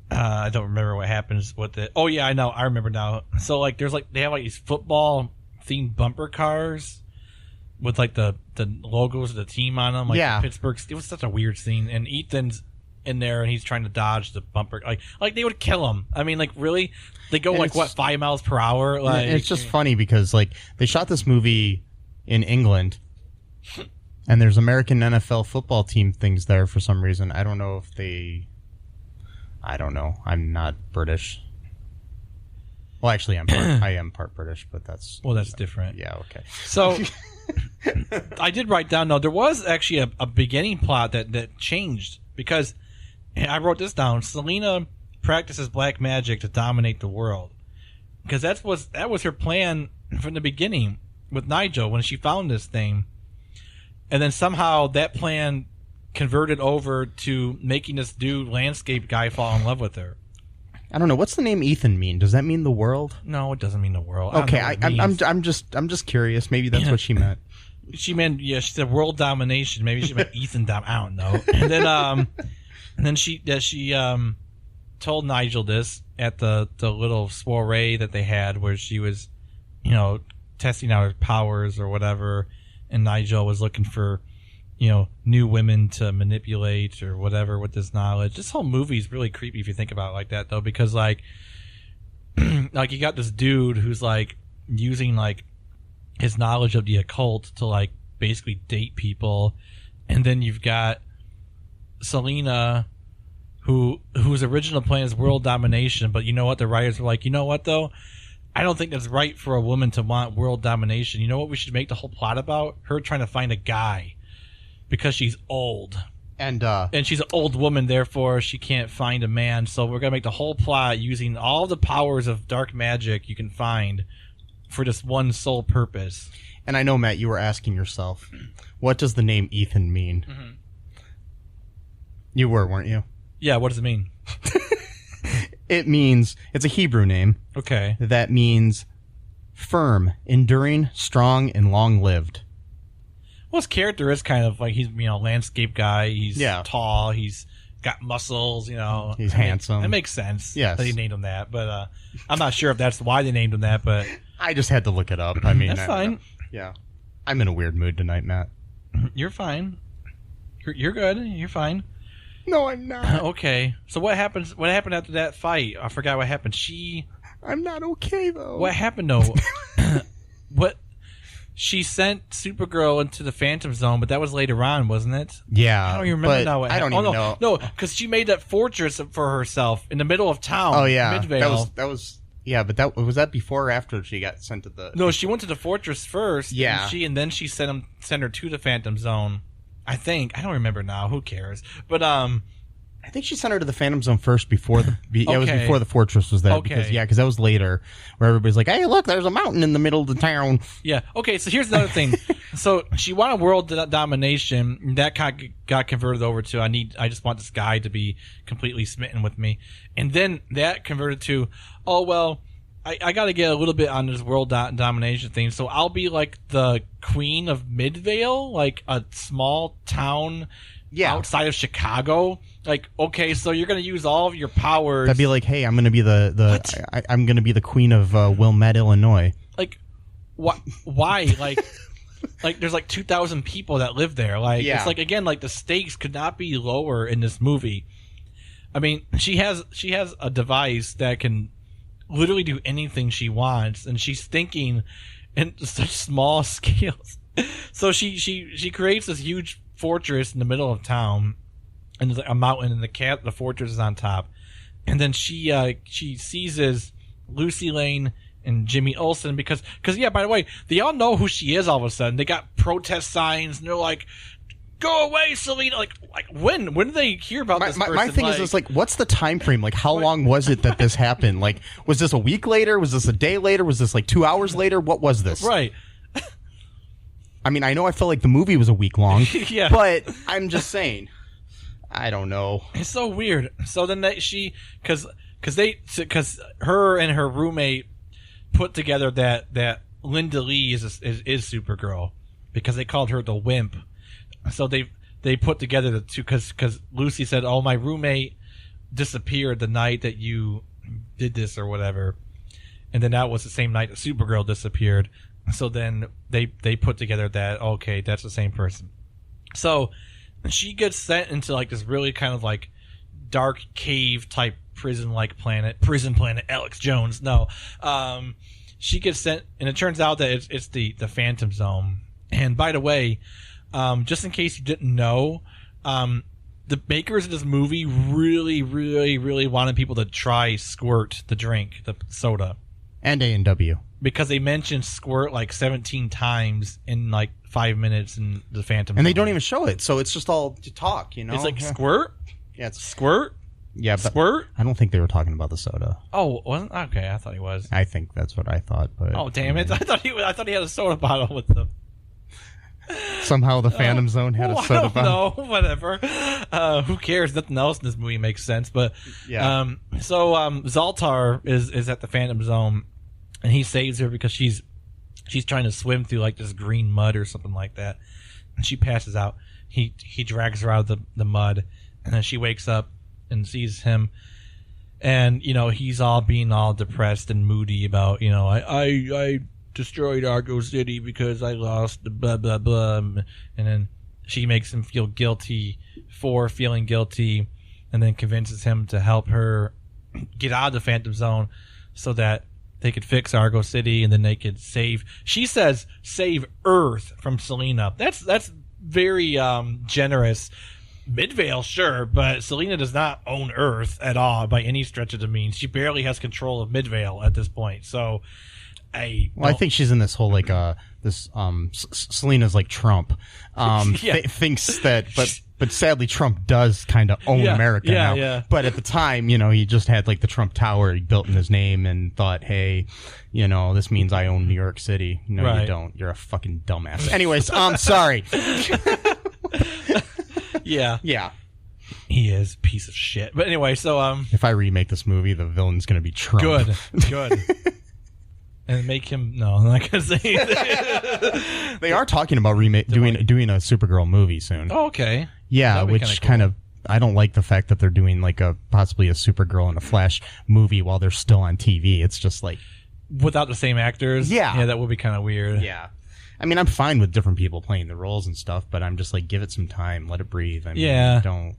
I don't remember what happens with it. Oh yeah, I know. I remember now. So like, there's like, they have like these football themed bumper cars with like the logos of the team on them. Like the Pittsburgh. It was such a weird scene. And Ethan's in there and he's trying to dodge the bumper. Like they would kill him. I mean, like really, they go like 5 miles per hour. Like it's just funny because like they shot this movie in England. And there's American NFL football team things there for some reason. I don't know if they... I don't know. I'm not British. Well, actually, I am part British, but that's... Well, that's different. Yeah, okay. So, I did write down, though, there was actually a beginning plot that changed. Because, I wrote this down, Selena practices black magic to dominate the world. Because that was her plan from the beginning with Nigel when she found this thing. And then somehow that plan converted over to making this dude landscape guy fall in love with her. I don't know. What's the name Ethan mean? Does that mean the world? No, it doesn't mean the world. Okay, I'm just curious. Maybe that's what she meant. She meant she said world domination. Maybe she meant Ethan I don't know. And then she told Nigel this at the little soiree that they had where she was, testing out her powers or whatever. And Nigel was looking for, new women to manipulate or whatever with this knowledge. This whole movie is really creepy if you think about it like that, though, because like you got this dude who's like using like his knowledge of the occult to like basically date people, and then you've got Selena whose original plan is world domination, but you know what? The writers were like, you know what though? I don't think that's right for a woman to want world domination. You know what we should make the whole plot about? Her trying to find a guy because she's old. And she's an old woman, therefore she can't find a man. So we're going to make the whole plot using all the powers of dark magic you can find for this one sole purpose. And I know, Matt, you were asking yourself, what does the name Ethan mean? Mm-hmm. You were, weren't you? Yeah, what does it mean? It means, it's a Hebrew name. Okay. That means firm, enduring, strong, and long-lived. Well, his character is kind of like, he's, landscape guy. He's tall. He's got muscles, He's handsome. It makes sense that he named him that. But I'm not sure if that's why they named him that, but... I just had to look it up. I mean... That's fine. Yeah. I'm in a weird mood tonight, Matt. You're fine. You're good. You're fine. No, I'm not. Okay. So what happened after that fight? I forgot what happened. I'm not okay, though. What happened, though? What? she sent Supergirl into the Phantom Zone, but that was later on, wasn't it? Yeah. I don't even remember now. I don't even know. No, because she made that fortress for herself in the middle of town. Oh yeah, Midvale. that was yeah. But that was that before or after she got sent to the? No, she went to the fortress first. Yeah, and then she sent her to the Phantom Zone. I think I don't remember now. Who cares? But I think she sent her to the Phantom Zone first before it was before the fortress was there. Okay. Because that was later, where everybody's like, "Hey, look, there's a mountain in the middle of the town." Yeah. Okay. So here's another thing. So she wanted world domination. That got converted over to I just want this guy to be completely smitten with me, and then that converted to, oh well, I got to get a little bit on this world domination thing. So I'll be like the queen of Midvale, like a small town. Yeah. Outside of Chicago, like, okay, so you're gonna use all of your powers. That'd be like, hey, I'm gonna be I'm gonna be the queen of Wilmette, Illinois. Like, why? Like, there's like 2,000 people that live there. Like, it's like, again, like the stakes could not be lower in this movie. I mean, she has a device that can literally do anything she wants, and she's thinking in such small scales. So she creates this huge fortress in the middle of town, and there's like a mountain, and the fortress is on top, and then she seizes Lucy Lane and Jimmy Olsen because yeah, by the way, they all know who she is all of a sudden. They got protest signs, and they're like, "Go away, Selena!" Like when did they hear about this person? My thing is like, what's the time frame? Like, how long was it that this happened? Like, was this a week later? Was this a day later? Was this like 2 hours later? What was this? Right. I mean, I know I felt like the movie was a week long, yeah, but I'm just saying, I don't know. It's so weird. So then because her and her roommate put together that Linda Lee is Supergirl because they called her the Wimp. So they put together the two because Lucy said, "Oh, my roommate disappeared the night that you did this or whatever," and then that was the same night that Supergirl disappeared. So then they put together that, okay, that's the same person. So she gets sent into like this really kind of like dark cave type prison planet, Alex Jones. No, she gets sent, and it turns out that it's the Phantom Zone. And by the way, just in case you didn't know, the makers of this movie really, really, really wanted people to try Squirt, the drink, the soda. And A&W. Because they mentioned Squirt like 17 times in like 5 minutes in the Phantom. And they don't even show it, so it's just all to talk, you know? It's like Squirt? Yeah, it's Squirt? Yeah, but Squirt? I don't think they were talking about the soda. Oh, wasn't? Okay, I thought he was. I think that's what I thought, but... Oh, damn it. I thought he had a soda bottle with them. Somehow the Phantom Zone had a soda bottle. No, whatever. Who cares? Nothing else in this movie makes sense, but... Yeah. So Zoltar is at the Phantom Zone, and he saves her because she's trying to swim through like this green mud or something like that, and she passes out. He drags her out of the mud, and then she wakes up and sees him, and he's all depressed and moody about I destroyed Argo City because I lost the blah blah blah, and then she makes him feel guilty for feeling guilty, and then convinces him to help her get out of the Phantom Zone so that they could fix Argo City, and then they could save Earth from Selena. That's very generous. Midvale, sure, but Selena does not own Earth at all by any stretch of the means. She barely has control of Midvale at this point. So, I think she's in this whole like Selena's like Trump. Thinks that, but sadly Trump does kind of own America now. Yeah. But at the time, he just had like the Trump Tower he built in his name and thought, hey, this means I own New York City. No, right. You don't. You're a fucking dumbass. Anyways, sorry. Yeah. Yeah. He is a piece of shit. But anyway, so if I remake this movie, the villain's going to be Trump. Good. And make him I'm not gonna say it. They are talking about doing a Supergirl movie soon. Oh, okay. Yeah, which kind of I don't like the fact that they're doing like possibly a Supergirl and a Flash movie while they're still on TV. It's just like without the same actors. Yeah, that would be kind of weird. Yeah. I mean, I'm fine with different people playing the roles and stuff, but I'm just like, give it some time, let it breathe. I mean, don't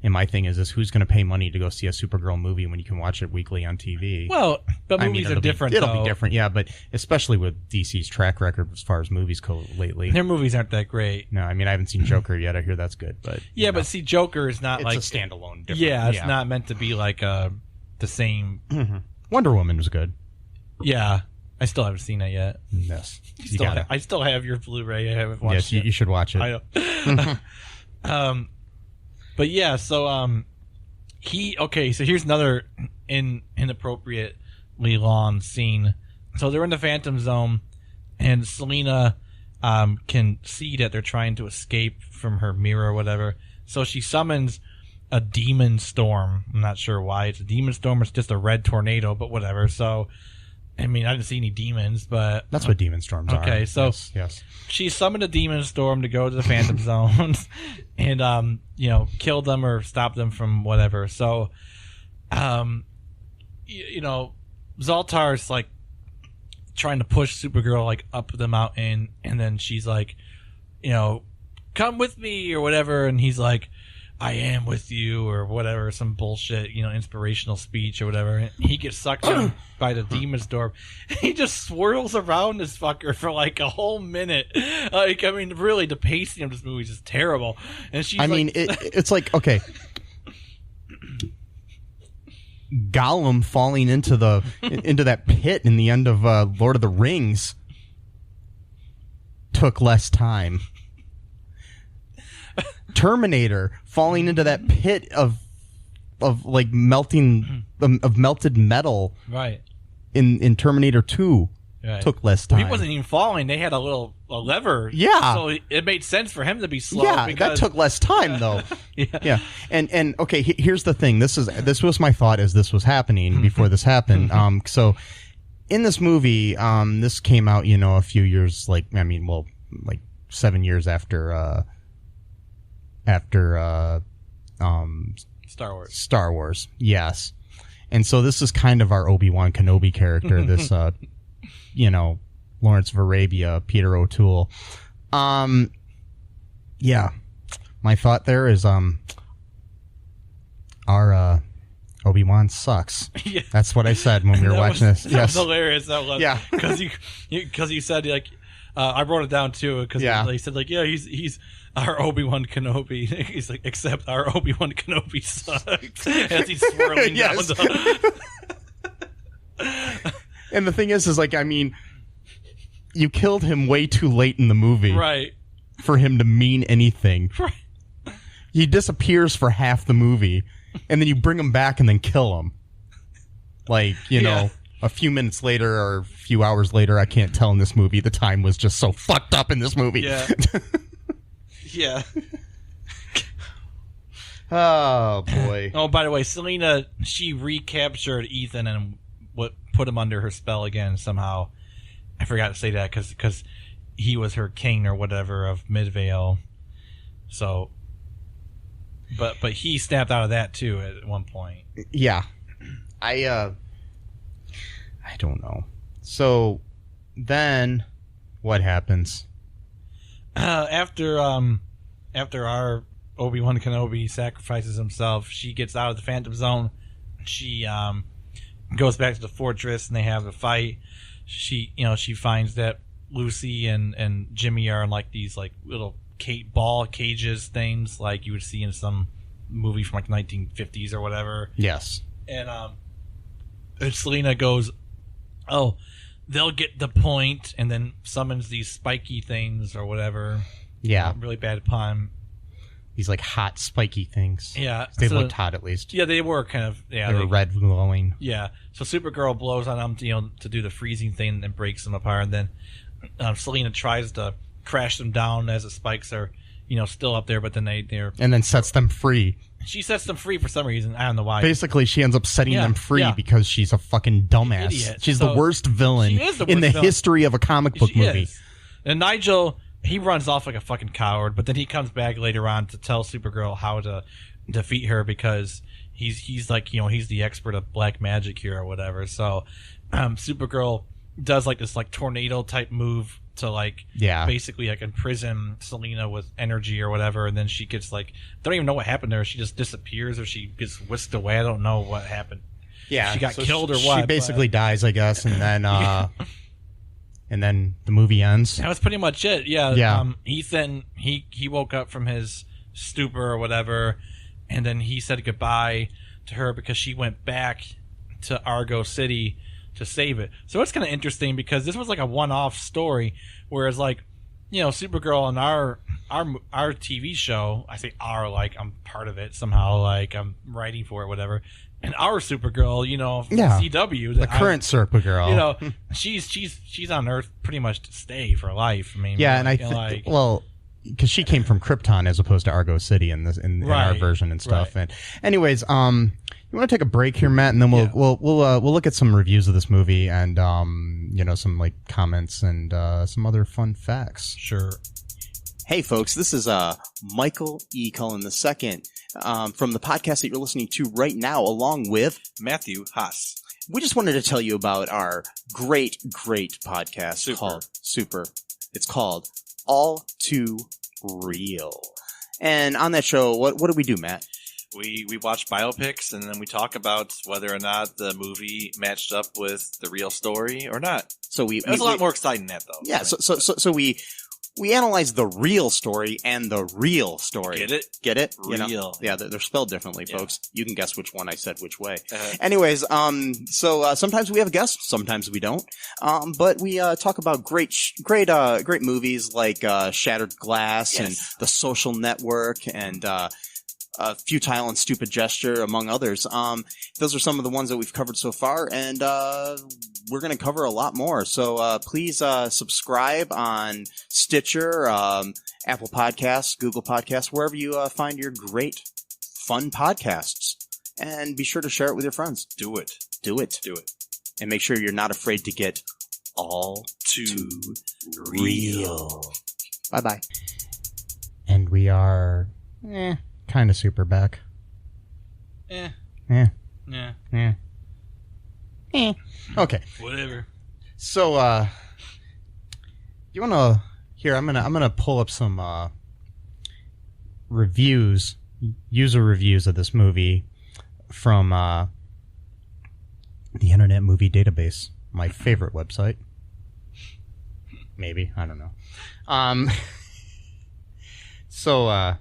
And my thing is who's going to pay money to go see a Supergirl movie when you can watch it weekly on TV? Well, but movies are different. It'll be different, yeah. But especially with DC's track record as far as movies go lately, their movies aren't that great. No, I mean I haven't seen Joker yet. I hear that's good, but yeah, but see, Joker is not it's like a standalone. Yeah, it's not meant to be like the same. Wonder Woman was good. Yeah, I still haven't seen it yet. Yes, I still have your Blu-ray. I haven't watched it. You should watch it. I know. But yeah, so so here's another inappropriately long scene. So they're in the Phantom Zone, and Selena can see that they're trying to escape from her mirror or whatever. So she summons a demon storm. I'm not sure why it's a demon storm. It's just a red tornado, but whatever. So, I mean, I didn't see any demons, but that's what demon storms are. Okay, so yes. She summoned a demon storm to go to the Phantom Zone and kill them or stop them from whatever. So, Zoltar's like trying to push Supergirl like up the mountain, and then she's like, come with me or whatever, and he's like, I am with you or whatever, some bullshit, inspirational speech or whatever. And he gets sucked in by the demon storm. He just swirls around this fucker for like a whole minute. Really, the pacing of this movie is just terrible. And she's it's like, okay, Gollum falling into that pit in the end of Lord of the Rings took less time. Terminator falling into that pit of like melting of melted metal, right? In Terminator 2, right. Took less time. He wasn't even falling; they had a lever. Yeah, so it made sense for him to be slow. Yeah, because... that took less time though. Yeah. And okay, here's the thing. This was my thought as this was happening before this happened. So in this movie, this came out, a few years, like 7 years after Star Wars, yes. And so this is kind of our Obi-Wan Kenobi character, this Lawrence of Arabia, Peter O'Toole. Yeah. My thought there is our Obi-Wan sucks. Yeah. That's what I said when we were watching this. That was hilarious. That was, yeah. Because you said like I wrote it down too because he said like, yeah, he's our Obi-Wan Kenobi. He's like, except our Obi-Wan Kenobi sucks. As he's swirling down And the thing is like, I mean, you killed him way too late in the movie, right? For him to mean anything. Right. He disappears for half the movie, and then you bring him back and then kill him. Like, a few minutes later or a few hours later, I can't tell in this movie. The time was just so fucked up in this movie. Yeah. Yeah. Oh, boy. Oh, by the way, Selena, she recaptured Ethan and put him under her spell again somehow. I forgot to say that because he was her king or whatever of Midvale. So, but he snapped out of that too at one point. Yeah. I don't know. So then what happens? After our Obi-Wan Kenobi sacrifices himself, she gets out of the Phantom Zone. She goes back to the fortress and they have a fight. She finds that Lucy and Jimmy are in like these like little ball cages things like you would see in some movie from like 1950s or whatever. Yes. And Selena goes, oh, they'll get the point, and then summons these spiky things or whatever. Yeah. Really bad pun. These like hot spiky things. Yeah. They looked hot at least. Yeah, they were kind of. Yeah, they were red glowing. Yeah. So Supergirl blows on them to do the freezing thing and breaks them apart, and then Selena tries to crash them down as the spikes are still up there, but then they're and then sets them free. She sets them free for some reason. I don't know why. Basically, she ends up setting them free because she's a fucking dumbass. Idiot. She's the worst villain in the history of a comic book movie. Is. And Nigel, he runs off like a fucking coward, but then he comes back later on to tell Supergirl how to defeat her because he's like, he's the expert of black magic here or whatever. So Supergirl does like this like tornado type move to like Yeah. basically like imprison Selena with energy or whatever, and then she gets like don't even know what happened to her. She just disappears or she gets whisked away. I don't know what happened. Yeah, she got so killed or she what? She basically dies, I guess, and then and then the movie ends. That was pretty much it. Yeah. Yeah. Ethan he woke up from his stupor or whatever, and then he said goodbye to her because she went back to Argo City to save it. So it's kind of interesting because this was like a one-off story, whereas like, you know, Supergirl on our TV show, I say our like I'm part of it somehow, like I'm writing for it, whatever. And our Supergirl, you know, from CW, the current Supergirl, you know, she's on Earth pretty much to stay for life. I mean, yeah, and I think well, because she came from Krypton as opposed to Argo City in our version and stuff. Right. And anyways, you want to take a break here, Matt, and then we'll look at some reviews of this movie and you know, some like comments and some other fun facts. Sure. Hey, folks, this is Michael E. Cullen II from the podcast that you're listening to right now, along with Matthew Haas. We just wanted to tell you about our great podcast called Super. It's called All Too Real. And on that show, what do we do, Matt? We watch biopics, and then we talk about whether or not the movie matched up with the real story or not. So it was a lot more exciting than that, though. Yeah, so we analyze the real story and the real story. Get it? Get it? Real. You know? Yeah, they're spelled differently, folks. You can guess which one I said which way. Uh-huh. Anyways, so sometimes we have guests, sometimes we don't. But we talk about great movies like Shattered Glass and The Social Network and Futile and Stupid Gesture, among others. Those are some of the ones that we've covered so far, and we're going to cover a lot more. So please subscribe on Stitcher, Apple Podcasts, Google Podcasts, wherever you find your great, fun podcasts. And be sure to share it with your friends. Do it. Do it. Do it. And make sure you're not afraid to get all too real. Bye-bye. And we are... kind of super back. Okay. Whatever. So, you want to... Here, I'm gonna pull up some reviews, user reviews of this movie from the Internet Movie Database, my favorite website. Maybe. I don't know. So,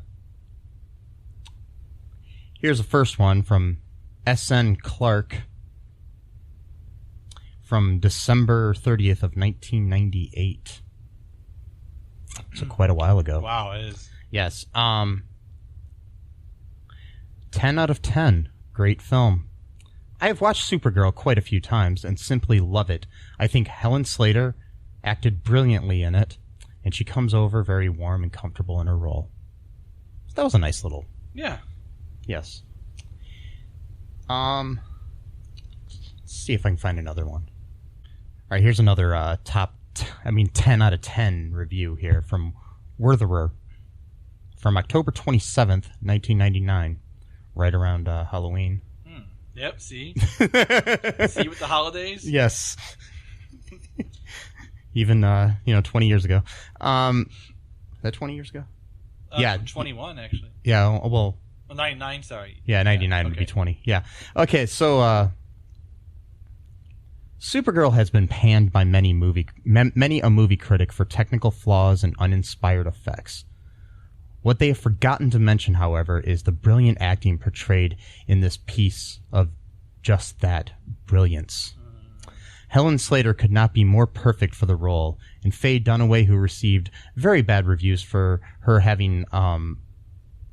here's the first one from S.N. Clark from December 30th of 1998. So quite a while ago. Wow, it is. Yes. 10 out of 10. Great film. I have watched Supergirl quite a few times and simply love it. I think Helen Slater acted brilliantly in it, and she comes over very warm and comfortable in her role. So that was a nice little... Yeah. Yes. Let's see if I can find another one. All right, here's another 10 out of 10 review here from Wertherer from October 27th, 1999, right around Halloween. Yep, see? See with the holidays? Yes. Even, 20 years ago. Is that 20 years ago? Yeah. 21, actually. Yeah, well... 99, sorry. Yeah, 99 would be 20. Yeah. Okay, so Supergirl has been panned by many a movie critic for technical flaws and uninspired effects. What they have forgotten to mention, however, is the brilliant acting portrayed in this piece of just that brilliance. Helen Slater could not be more perfect for the role, and Faye Dunaway, who received very bad reviews for her having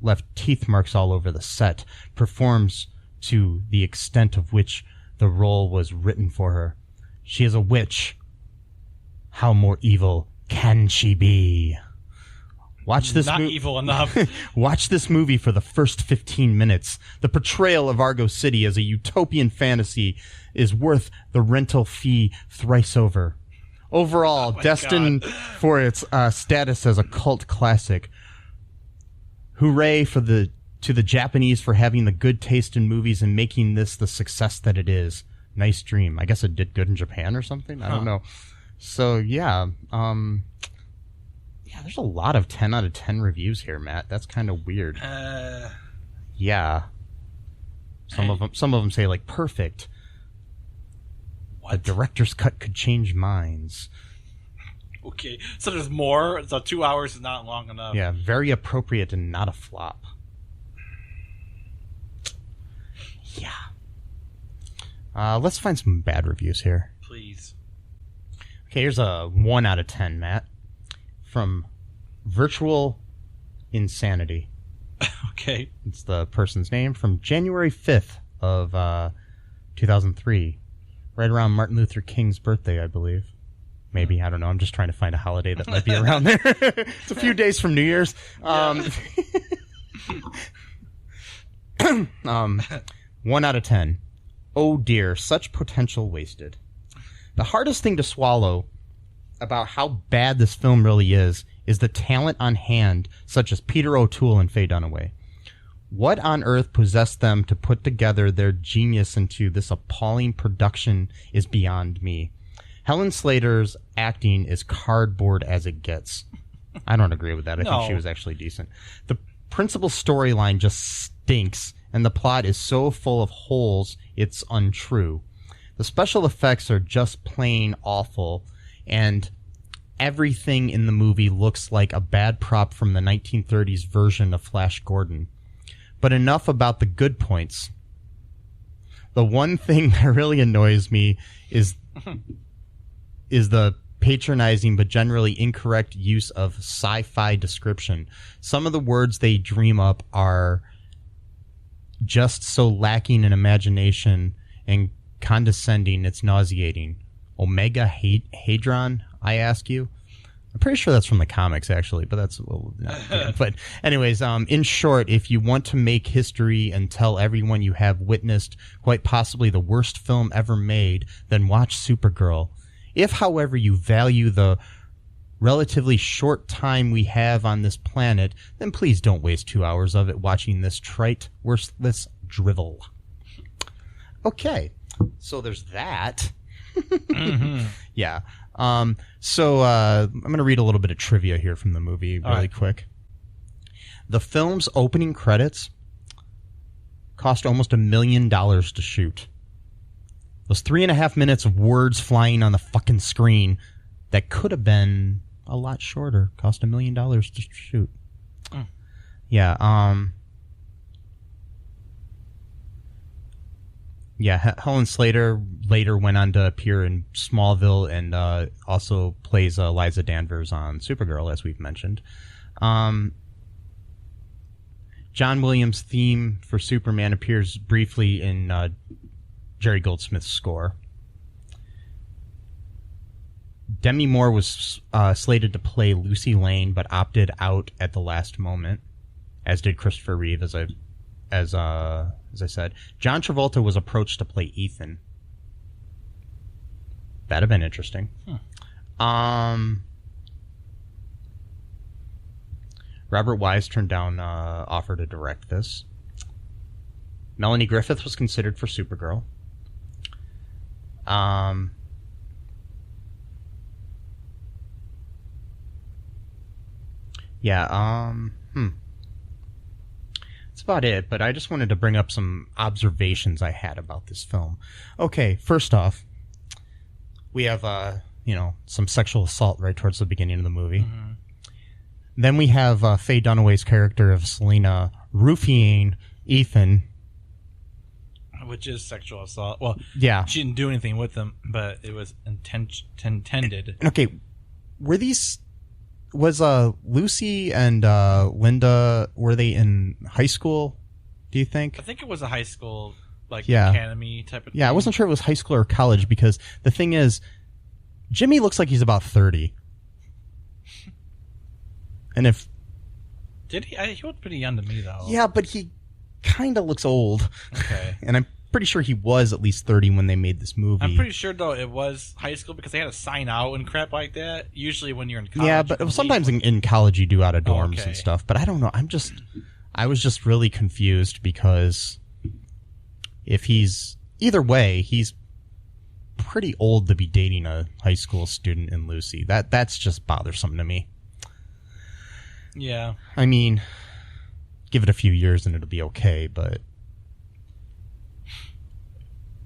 left teeth marks all over the set, performs to the extent of which the role was written for her. She is a witch. How more evil can she be? Watch this Not evil enough. Watch this movie for the first 15 minutes. The portrayal of Argo City as a utopian fantasy is worth the rental fee thrice over. Overall, destined for its status as a cult classic. Hooray to the Japanese for having the good taste in movies and making this the success that it is. Nice dream. I guess it did good in Japan or something. I don't know. So, yeah. Yeah, there's a lot of 10 out of 10 reviews here, Matt. That's kind of weird. Yeah. Some of them say, like, perfect. What? The director's cut could change minds. Okay, so there's more? So 2 hours is not long enough. Yeah, very appropriate and not a flop. Yeah. Let's find some bad reviews here. Please. Okay, here's a 1 out of 10, Matt. From Virtual Insanity. Okay. It's the person's name. From January 5th of 2003. Right around Martin Luther King's birthday, I believe. Maybe, I don't know. I'm just trying to find a holiday that might be around there. It's a few days from New Year's. 1 out of 10. Oh dear, such potential wasted. The hardest thing to swallow about how bad this film really is the talent on hand, such as Peter O'Toole and Faye Dunaway. What on earth possessed them to put together their genius into this appalling production is beyond me. Helen Slater's acting is cardboard as it gets. I don't agree with that. I think she was actually decent. The principal storyline just stinks, and the plot is so full of holes, it's untrue. The special effects are just plain awful, and everything in the movie looks like a bad prop from the 1930s version of Flash Gordon. But enough about the good points. The one thing that really annoys me is the patronizing but generally incorrect use of sci-fi description. Some of the words they dream up are just so lacking in imagination and condescending it's nauseating. Omegahedron, I ask you? I'm pretty sure that's from the comics, actually, but that's... Well, but anyways, in short, if you want to make history and tell everyone you have witnessed quite possibly the worst film ever made, then watch Supergirl. If, however, you value the relatively short time we have on this planet, then please don't waste 2 hours of it watching this trite, worthless drivel. Okay, so there's that. Mm-hmm. Yeah. So I'm going to read a little bit of trivia here from the movie really quick. The film's opening credits cost almost $1 million to shoot. Those 3.5 minutes of words flying on the fucking screen that could have been a lot shorter cost $1 million to shoot. Yeah. Yeah, Helen Slater later went on to appear in Smallville and also plays Liza Danvers on Supergirl, as we've mentioned. John Williams' theme for Superman appears briefly in Jerry Goldsmith's score. Demi Moore was slated to play Lucy Lane, but opted out at the last moment, as did Christopher Reeve, as I said. John Travolta was approached to play Ethan. That'd have been interesting. Robert Wise turned down offer to direct this. Melanie Griffith was considered for Supergirl. That's about it, but I just wanted to bring up some observations I had about this film. Okay, first off, we have, some sexual assault right towards the beginning of the movie. Mm-hmm. Then we have Faye Dunaway's character of Selena roofing Ethan. Which is sexual assault. Well, yeah. She didn't do anything with them, but it was intended. Okay, was Lucy and Linda, were they in high school, do you think? I think it was a high school, academy type of thing. Yeah, I wasn't sure if it was high school or college, because the thing is, Jimmy looks like he's about 30. And if... Did he? He looked pretty young to me, though. Yeah, but he kind of looks old. Okay. And I'm pretty sure he was at least 30 when they made this movie. I'm pretty sure, though, it was high school because they had to sign out and crap like that. Usually when you're in college. Yeah, but sometimes in college you do out of dorms and stuff. But I don't know. I was just really confused because if he's... Either way, he's pretty old to be dating a high school student in Lucy. That's just bothersome to me. Yeah. I mean, give it a few years and it'll be okay, but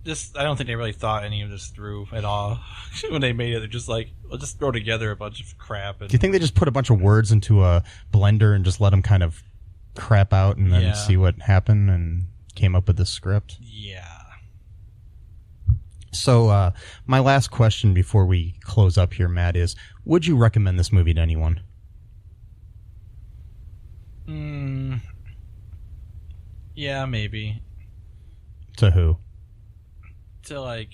I don't think they really thought any of this through at all. When they made it, they're just like, we'll just throw together a bunch of crap. And do you think they just put a bunch of words into a blender and just let them kind of crap out and then see what happened and came up with this script? Yeah. So, my last question before we close up here, Matt, is would you recommend this movie to anyone? Yeah, maybe. To who? To, like,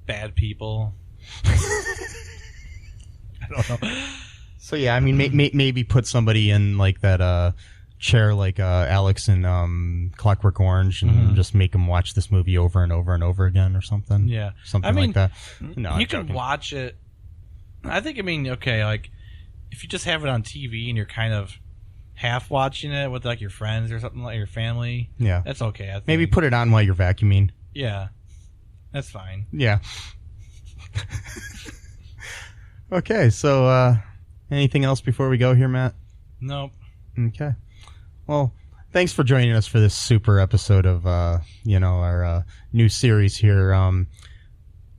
bad people. I don't know. So, yeah, I mean, maybe put somebody in, like, that chair like Alex in Clockwork Orange and just make them watch this movie over and over and over again or something. Yeah. Something like that. No, you can watch it. I think, okay, like, if you just have it on TV and you're kind of half watching it with, like, your friends or something, like your family, that's okay, I think. Maybe put it on while you're vacuuming. Yeah. That's fine. Yeah. Okay, so anything else before we go here, Matt? Nope. Okay. Well, thanks for joining us for this super episode of, our new series here,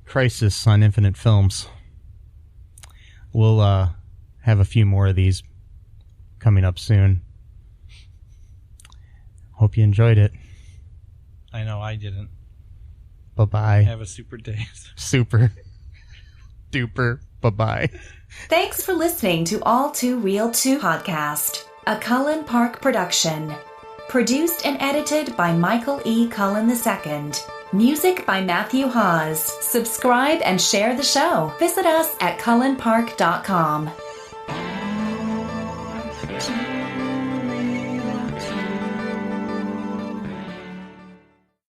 Crisis on Infinite Films. We'll have a few more of these coming up soon. Hope you enjoyed it. I know I didn't. Bye-bye. Have a super day. Super duper. Bye-bye. Thanks for listening to All Too Real 2 podcast, a Cullen Park production. Produced and edited by Michael E. Cullen II. Music by Matthew Hawes. Subscribe and share the show. Visit us at cullenpark.com.